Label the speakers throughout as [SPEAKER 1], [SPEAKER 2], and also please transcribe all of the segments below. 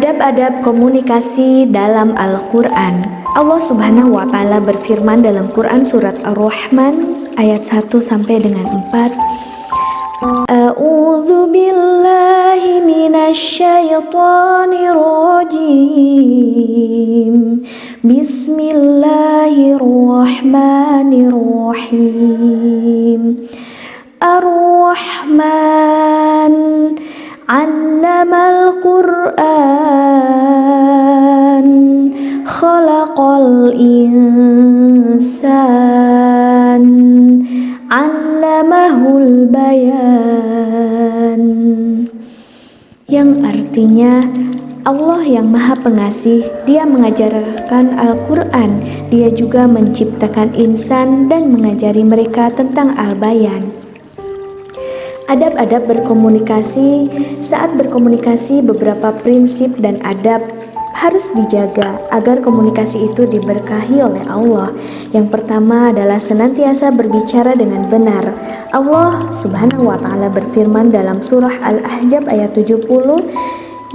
[SPEAKER 1] Adab-adab komunikasi dalam Al-Quran. Allah Subhanahu wa Ta'ala berfirman dalam Quran surat Ar-Rahman ayat 1 sampai dengan 4. A'udzu billahi minasy syaithanir rajim. Bismillahirrahmanirrahim. Ar-Rahman 'allamal Qur'an, khalaqal insan, 'allamahul bayan. Yang artinya, Allah yang Maha Pengasih, Dia mengajarkan Al-Quran, Dia juga menciptakan insan dan mengajari mereka tentang Al-Bayan. Adab-adab berkomunikasi. Saat berkomunikasi, beberapa prinsip dan adab harus dijaga agar komunikasi itu diberkahi oleh Allah. Yang pertama adalah senantiasa berbicara dengan benar. Allah Subhanahu wa Ta'ala berfirman dalam surah Al-Ahzab ayat 70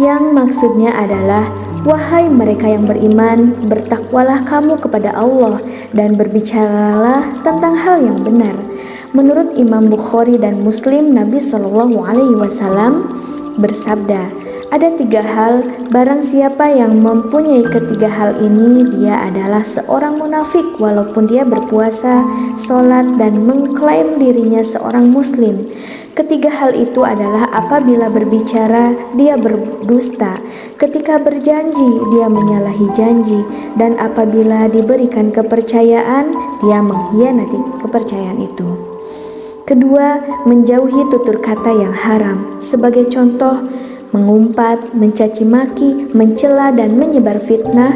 [SPEAKER 1] yang maksudnya adalah, wahai mereka yang beriman, bertakwalah kamu kepada Allah dan berbicaralah tentang hal yang benar. Menurut Imam Bukhari dan Muslim, Nabi SAW bersabda, ada 3 hal, barang siapa yang mempunyai ketiga hal ini, dia adalah seorang munafik walaupun dia berpuasa, sholat, dan mengklaim dirinya seorang muslim. Ketiga hal itu adalah apabila berbicara, dia berdusta, ketika berjanji, dia menyalahi janji, dan apabila diberikan kepercayaan, dia mengkhianati kepercayaan itu. Kedua, menjauhi tutur kata yang haram. Sebagai contoh, mengumpat, mencaci maki, mencela, dan menyebar fitnah.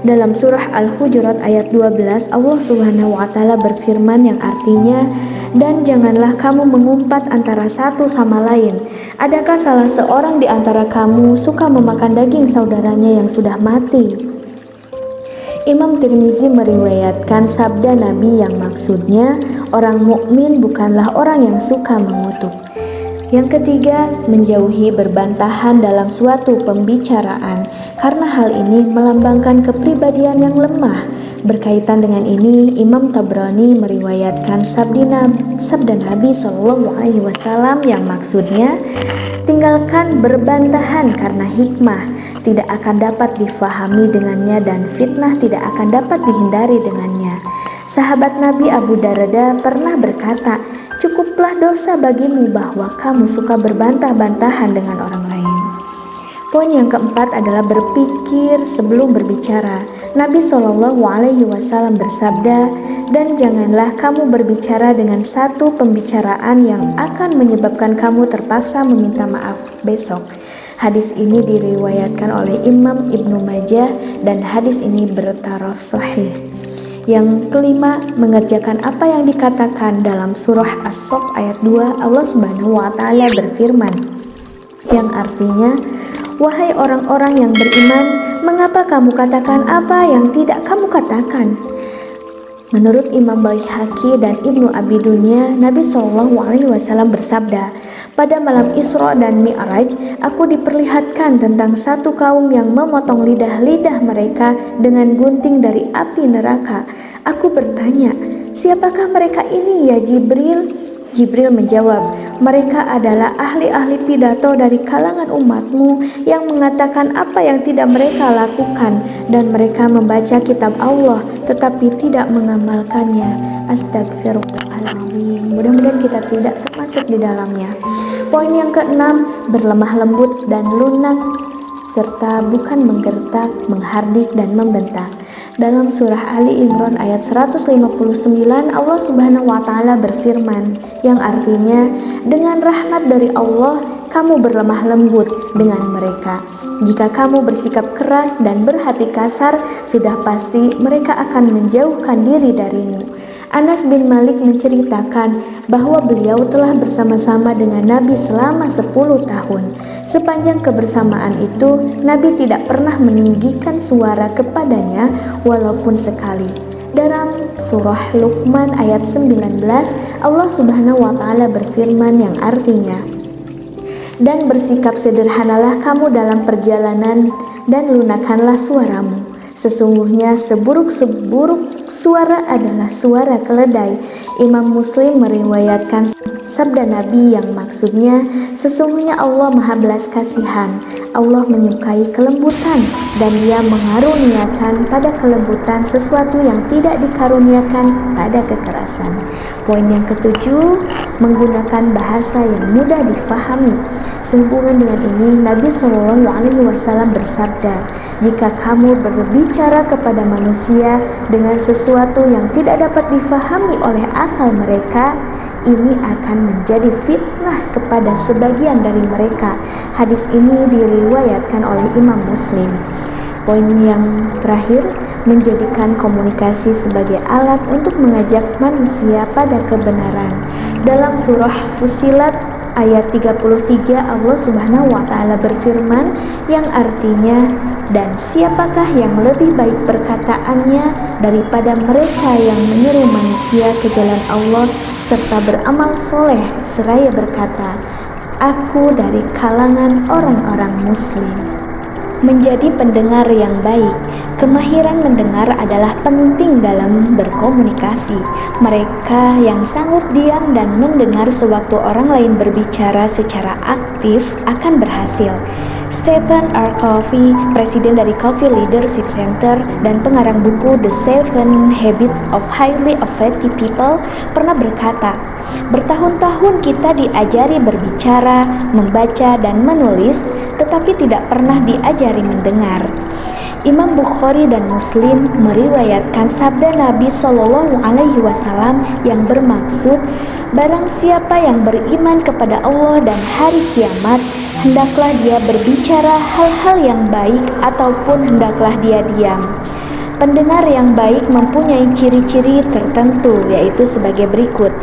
[SPEAKER 1] Dalam surah Al-Hujurat ayat 12, Allah Subhanahu wa Ta'ala berfirman yang artinya, dan janganlah kamu mengumpat antara satu sama lain. Adakah salah seorang di antara kamu suka memakan daging saudaranya yang sudah mati? Imam Tirmizi meriwayatkan sabda Nabi yang maksudnya, orang mukmin bukanlah orang yang suka mengutuk. Yang ketiga, menjauhi berbantahan dalam suatu pembicaraan, karena hal ini melambangkan kepribadian yang lemah. Berkaitan dengan ini, Imam Tabrani meriwayatkan sabda Nabi SAW yang maksudnya, tinggalkan berbantahan karena hikmah tidak akan dapat difahami dengannya dan fitnah tidak akan dapat dihindari dengannya. Sahabat Nabi Abu Darda pernah berkata, cukuplah dosa bagimu bahwa kamu suka berbantah-bantahan dengan orang lain. Poin yang keempat adalah berpikir sebelum berbicara. Nabi SAW bersabda, dan janganlah kamu berbicara dengan satu pembicaraan yang akan menyebabkan kamu terpaksa meminta maaf besok. Hadis ini diriwayatkan oleh Imam Ibnu Majah dan hadis ini bertaraf sahih. Yang kelima, mengerjakan apa yang dikatakan dalam surah As-Saff ayat 2. Allah Subhanahu wa Ta'ala berfirman yang artinya, wahai orang-orang yang beriman, mengapa kamu katakan apa yang tidak kamu katakan? Menurut Imam Baihaqi dan Ibnu Abi Dunya, Nabi SAW bersabda, pada malam Isra dan Mi'raj, aku diperlihatkan tentang satu kaum yang memotong lidah-lidah mereka dengan gunting dari api neraka. Aku bertanya, siapakah mereka ini ya Jibril? Jibril menjawab, mereka adalah ahli-ahli pidato dari kalangan umatmu yang mengatakan apa yang tidak mereka lakukan, dan mereka membaca kitab Allah tetapi tidak mengamalkannya. Astagfirullahaladzim. Mudah-mudahan kita tidak termasuk di dalamnya. Poin yang keenam, berlemah lembut dan lunak serta bukan menggertak, menghardik, dan membentak. Dalam surah Ali Imran ayat 159, Allah Subhanahu wa Ta'ala berfirman yang artinya, dengan rahmat dari Allah kamu berlemah lembut dengan mereka. Jika kamu bersikap keras dan berhati kasar, sudah pasti mereka akan menjauhkan diri darimu. Anas bin Malik menceritakan bahwa beliau telah bersama-sama dengan Nabi selama 10 tahun. Sepanjang kebersamaan itu, Nabi tidak pernah meninggikan suara kepadanya walaupun sekali. Dalam surah Luqman ayat 19, Allah Subhanahu wa Ta'ala berfirman yang artinya, Dan bersikap sederhanalah kamu dalam perjalanan dan lunakkanlah suaramu. Sesungguhnya seburuk-seburuk suara adalah suara keledai. Imam Muslim meriwayatkan sabda Nabi yang maksudnya, sesungguhnya Allah Maha Belas Kasihan. Allah menyukai kelembutan dan Dia mengaruniakan pada kelembutan sesuatu yang tidak dikaruniakan pada kekerasan. Poin yang ketujuh, menggunakan bahasa yang mudah difahami. Sehubungan dengan ini, Nabi SAW bersabda, jika kamu berbicara kepada manusia dengan sesuatu yang tidak dapat difahami oleh akal mereka, ini akan menjadi fitnah kepada sebagian dari mereka. Hadis ini diriwayatkan oleh Imam Muslim. Poin yang terakhir, menjadikan komunikasi sebagai alat untuk mengajak manusia pada kebenaran. Dalam surah Fussilat ayat 33, Allah Subhanahu wa taala berfirman yang artinya, dan siapakah yang lebih baik perkataannya daripada mereka yang menyeru manusia ke jalan Allah serta beramal soleh seraya berkata, aku dari kalangan orang-orang muslim. Menjadi pendengar yang baik. Kemahiran mendengar adalah penting dalam berkomunikasi. Mereka yang sanggup diam dan mendengar sewaktu orang lain berbicara secara aktif akan berhasil. Stephen R. Covey, presiden dari Covey Leadership Center dan pengarang buku The 7 Habits of Highly Effective People, pernah berkata, bertahun-tahun kita diajari berbicara, membaca, dan menulis, tetapi tidak pernah diajari mendengar. Imam Bukhari dan Muslim meriwayatkan sabda Nabi Shallallahu Alaihi Wasallam yang bermaksud, barang siapa yang beriman kepada Allah dan hari kiamat, hendaklah dia berbicara hal-hal yang baik ataupun hendaklah dia diam. Pendengar yang baik mempunyai ciri-ciri tertentu, yaitu sebagai berikut.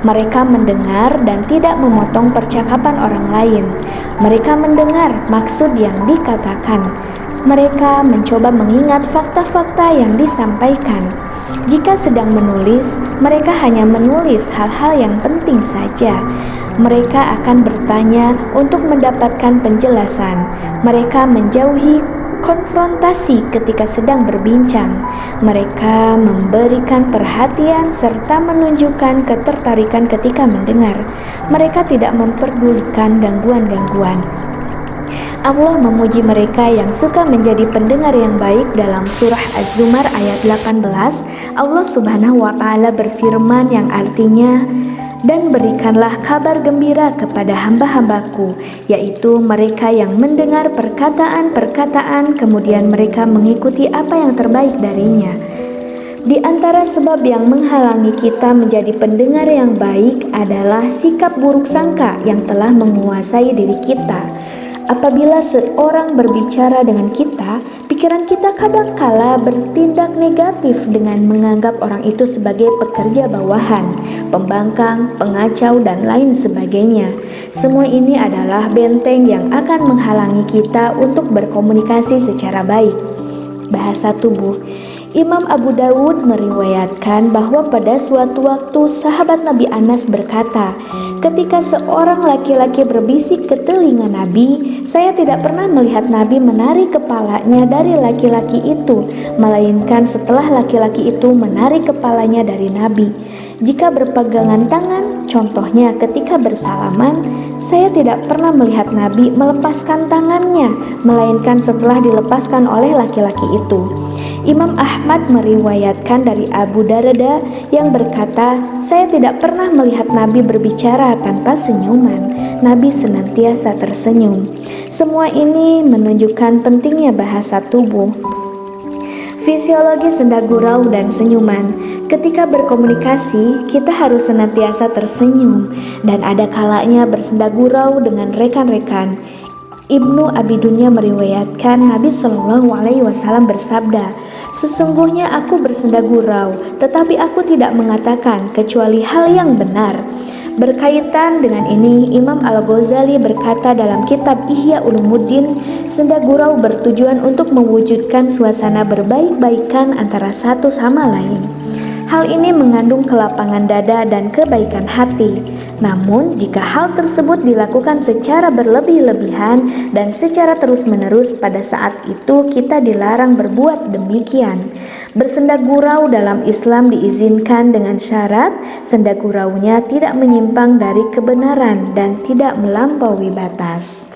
[SPEAKER 1] Mereka mendengar dan tidak memotong percakapan orang lain. Mereka mendengar maksud yang dikatakan. Mereka mencoba mengingat fakta-fakta yang disampaikan. Jika sedang menulis, mereka hanya menulis hal-hal yang penting saja. Mereka akan bertanya untuk mendapatkan penjelasan. Mereka menjauhi konfrontasi ketika sedang berbincang. Mereka memberikan perhatian serta menunjukkan ketertarikan ketika mendengar. Mereka tidak memperdulikan gangguan-gangguan. Allah memuji mereka yang suka menjadi pendengar yang baik. Dalam surah Az-Zumar ayat 18, Allah Subhanahu wa taala berfirman yang artinya, dan berikanlah kabar gembira kepada hamba-hambaku, yaitu mereka yang mendengar perkataan-perkataan kemudian mereka mengikuti apa yang terbaik darinya. Di antara sebab yang menghalangi kita menjadi pendengar yang baik adalah sikap buruk sangka yang telah menguasai diri kita. Apabila seorang berbicara dengan kita, pikiran kita kadangkala bertindak negatif dengan menganggap orang itu sebagai pekerja bawahan, pembangkang, pengacau, dan lain sebagainya. Semua ini adalah benteng yang akan menghalangi kita untuk berkomunikasi secara baik. Bahasa tubuh. Imam Abu Dawud meriwayatkan bahwa pada suatu waktu sahabat Nabi Anas berkata, ketika seorang laki-laki berbisik ke telinga Nabi, saya tidak pernah melihat Nabi menarik kepalanya dari laki-laki itu, melainkan setelah laki-laki itu menarik kepalanya dari Nabi. Jika berpegangan tangan, contohnya ketika bersalaman, saya tidak pernah melihat Nabi melepaskan tangannya, melainkan setelah dilepaskan oleh laki-laki itu. Imam Ahmad meriwayatkan dari Abu Darda yang berkata, saya tidak pernah melihat Nabi berbicara tanpa senyuman. Nabi senantiasa tersenyum. Semua ini menunjukkan pentingnya bahasa tubuh. Fisiologi senda gurau dan senyuman. Ketika berkomunikasi, kita harus senantiasa tersenyum dan ada kalanya bersenda gurau dengan rekan-rekan. Ibnu Abi Dunya meriwayatkan Nabi Shallallahu Alaihi Wasallam bersabda, sesungguhnya aku bersenda gurau, tetapi aku tidak mengatakan kecuali hal yang benar. Berkaitan dengan ini, Imam Al-Ghazali berkata dalam kitab Ihya Ulumuddin, senda gurau bertujuan untuk mewujudkan suasana berbaik-baikan antara satu sama lain. Hal ini mengandung kelapangan dada dan kebaikan hati. Namun, jika hal tersebut dilakukan secara berlebih-lebihan dan secara terus-menerus, pada saat itu kita dilarang berbuat demikian. Bersenda gurau dalam Islam diizinkan dengan syarat senda guraunya tidak menyimpang dari kebenaran dan tidak melampaui batas.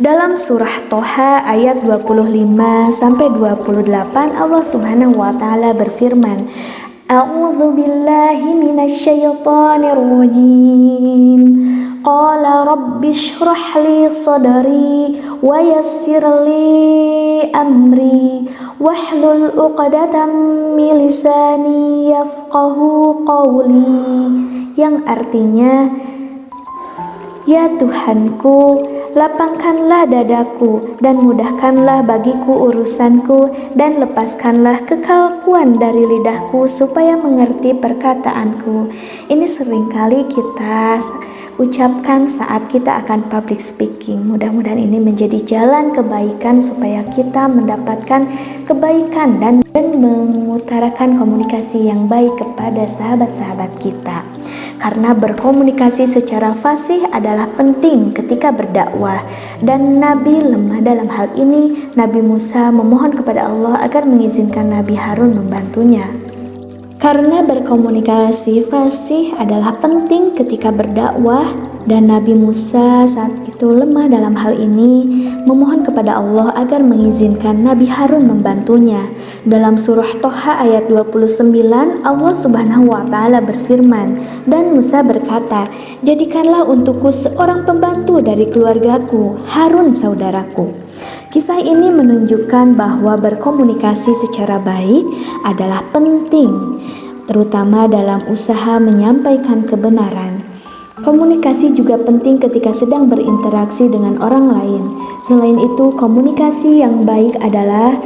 [SPEAKER 1] Dalam surah Toha ayat 25 sampai 28 Allah Subhanahu wa taala berfirman, A'udzu billahi minasyaitonir rajim. Qala rabbi shrah li sadri wa yassir li amri wahlul 'uqdatam min lisani yafqahu qawli, yang artinya, ya Tuhanku, lapangkanlah dadaku dan mudahkanlah bagiku urusanku dan lepaskanlah kekakuan dari lidahku supaya mengerti perkataanku. Ini seringkali kita ucapkan saat kita akan public speaking. Mudah-mudahan ini menjadi jalan kebaikan supaya kita mendapatkan kebaikan dan mengutarakan komunikasi yang baik kepada sahabat-sahabat kita. Karena berkomunikasi secara fasih adalah penting ketika berdakwah, dan Nabi lemah dalam hal ini. Nabi Musa memohon kepada Allah agar mengizinkan Nabi Harun membantunya. Karena berkomunikasi fasih adalah penting ketika berdakwah, dan Nabi Musa saat itu lemah dalam hal ini, memohon kepada Allah agar mengizinkan Nabi Harun membantunya. Dalam surah Toha ayat 29 Allah Subhanahu wa taala berfirman, dan Musa berkata, jadikanlah untukku seorang pembantu dari keluargaku, Harun saudaraku. Kisah ini menunjukkan bahwa berkomunikasi secara baik adalah penting, terutama dalam usaha menyampaikan kebenaran. Komunikasi juga penting ketika sedang berinteraksi dengan orang lain. Selain itu, komunikasi yang baik adalah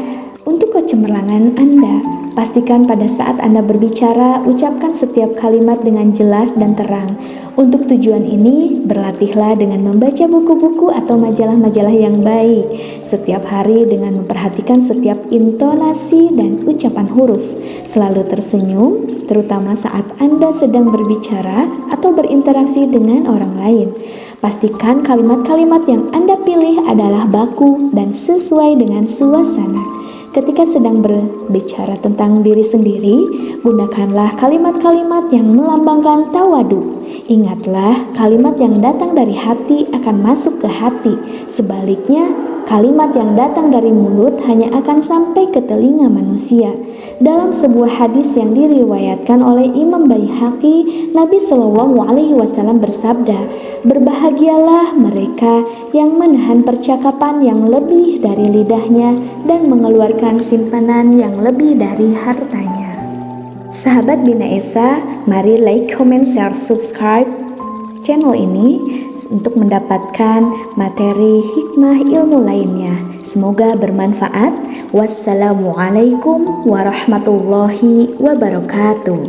[SPEAKER 1] untuk kecemerlangan Anda. Pastikan pada saat Anda berbicara, ucapkan setiap kalimat dengan jelas dan terang. Untuk tujuan ini, berlatihlah dengan membaca buku-buku atau majalah-majalah yang baik setiap hari dengan memperhatikan setiap intonasi dan ucapan huruf. Selalu tersenyum, terutama saat Anda sedang berbicara atau berinteraksi dengan orang lain. Pastikan kalimat-kalimat yang Anda pilih adalah baku dan sesuai dengan suasana. Ketika sedang berbicara tentang diri sendiri, gunakanlah kalimat-kalimat yang melambangkan tawadu. Ingatlah, kalimat yang datang dari hati akan masuk ke hati. Sebaliknya, kalimat yang datang dari mulut hanya akan sampai ke telinga manusia. Dalam sebuah hadis yang diriwayatkan oleh Imam Baihaqi, Nabi Shallallahu Alaihi Wasallam bersabda, berbahagialah mereka yang menahan percakapan yang lebih dari lidahnya dan mengeluarkan simpanan yang lebih dari hartanya. Sahabat Bina Esa, mari like, comment, share, subscribe channel ini untuk mendapatkan materi hikmah ilmu lainnya. Semoga bermanfaat. Wassalamualaikum warahmatullahi wabarakatuh.